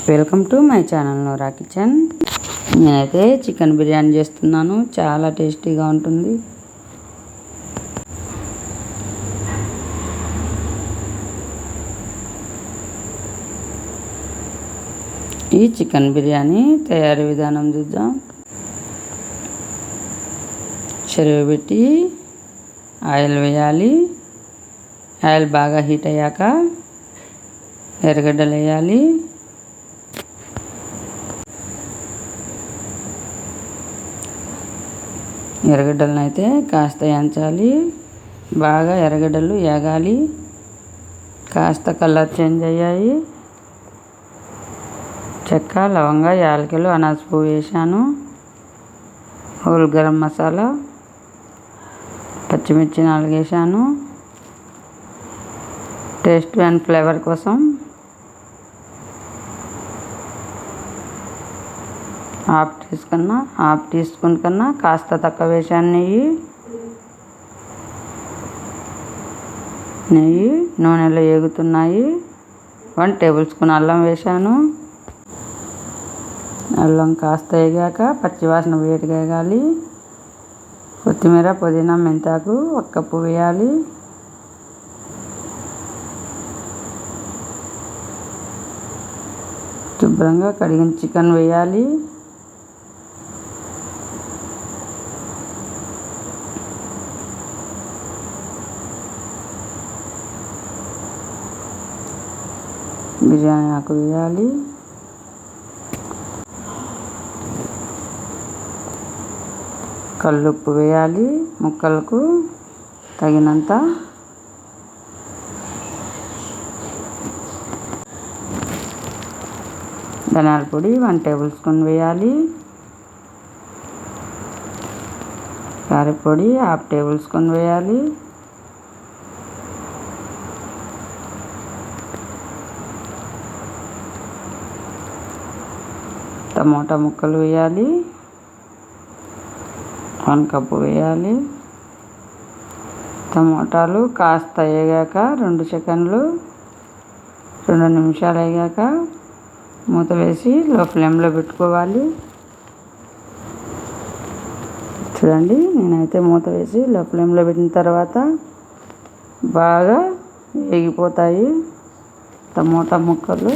Welcome to my channel Nora kitchen. నేనైతే chicken biryani చేస్తున్నాను. చాలా టేస్టీగా ఉంటుంది. ఈ చికెన్ బిర్యానీ తయారీ విధానం చూద్దాం. చెరువు పెట్టి ఆయిల్ వేయాలి. ఆయిల్ బాగా హీట్ అయ్యాక ఎర్రగడ్డలు వేయాలి. ఎర్రగడ్డలను అయితే కాస్త వేయించాలి. బాగా ఎర్రగడ్డలు వేగాలి. కాస్త కలర్ చేంజ్ అయ్యాయి. చెక్క, లవంగ, యాలకులు, అనాస పువ్వు వేసాను. హోల్ గరం మసాలా, పచ్చిమిర్చి 4 వేసాను. టేస్ట్ అండ్ ఫ్లేవర్ కోసం హాఫ్ టీ స్పూన్ కన్నా కాస్త తక్కువ వేసాను నెయ్యి నూనెలో వేగుతున్నాయి. 1 టేబుల్ స్పూన్ అల్లం వేసాను. అల్లం కాస్త వేగాక పచ్చివాసన వేడిగా వేగాలి. కొత్తిమీర, పుదీనా, మెంతాకు 1 కప్పు వేయాలి. శుభ్రంగా కడిగిన చికెన్ వేయాలి. బిర్యానీ ఆకు వేయాలి. కల్లుప్పు వేయాలి ముక్కలకు తగినంత. ధనియాల పొడి 1 టేబుల్ స్పూన్ వేయాలి. కారపొడి 1/2 టేబుల్ స్పూన్ వేయాలి. టమోటా ముక్కలు వేయాలి. 1 కప్పు వేయాలి. టమోటాలు కాస్త వేగాక 2 నిమిషాలు వేగాక మూత వేసి లో ఫ్లేమ్లో పెట్టుకోవాలి. చూడండి, నేనైతే మూత వేసి లో ఫ్లేమ్లో పెట్టిన తర్వాత బాగా వేగిపోతాయి టమోటా ముక్కలు.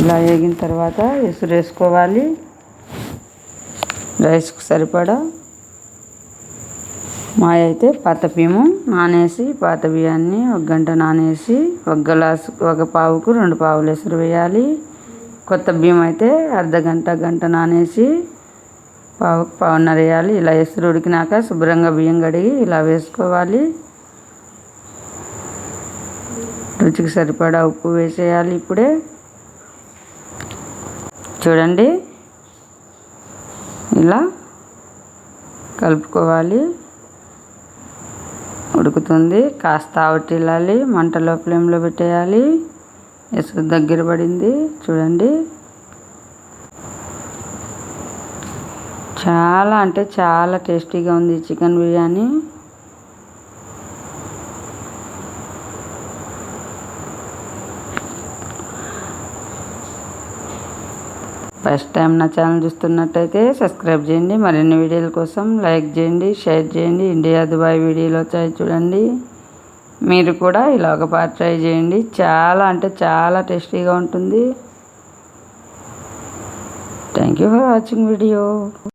ఇలా వేగిన తర్వాత ఎసురు వేసుకోవాలి. రైస్కు సరిపడా. అయితే పాత బియ్యము నానేసి, పాత బియ్యాన్ని 1 గంట నానేసి 1 గ్లాసు 1 పావుకు 2 పావులు ఎసురు వేయాలి. కొత్త బియ్యం అయితే గంట నానేసి పావుకు పావున్నర వేయాలి. ఇలా ఎసురు ఉడికినాక శుభ్రంగా బియ్యం కడిగి ఇలా వేసుకోవాలి. రుచికి సరిపడా ఉప్పు వేసేయాలి. ఇప్పుడే చూడండి, ఇలా కలుపుకోవాలి. ఉడుకుతుంది. కాస్త ఆవటిల్లాలి. మంటలో ఫ్లేమ్లో పెట్టేయాలి. ఎసురు దగ్గర పడింది. చూడండి, చాలా అంటే చాలా టేస్టీగా ఉంది చికెన్ బిర్యానీ. ఫస్ట్ టైం నా ఛానల్ చూస్తున్నట్టయితే సబ్స్క్రైబ్ చేయండి. మరిన్ని వీడియోల కోసం లైక్ చేయండి, షేర్ చేయండి. ఇండియా దుబాయ్ వీడియోలు వచ్చాయి చూడండి. మీరు కూడా ఇలా ఒకసారి ట్రై చేయండి. చాలా అంటే చాలా టేస్టీగా ఉంటుంది. Thank you for watching video.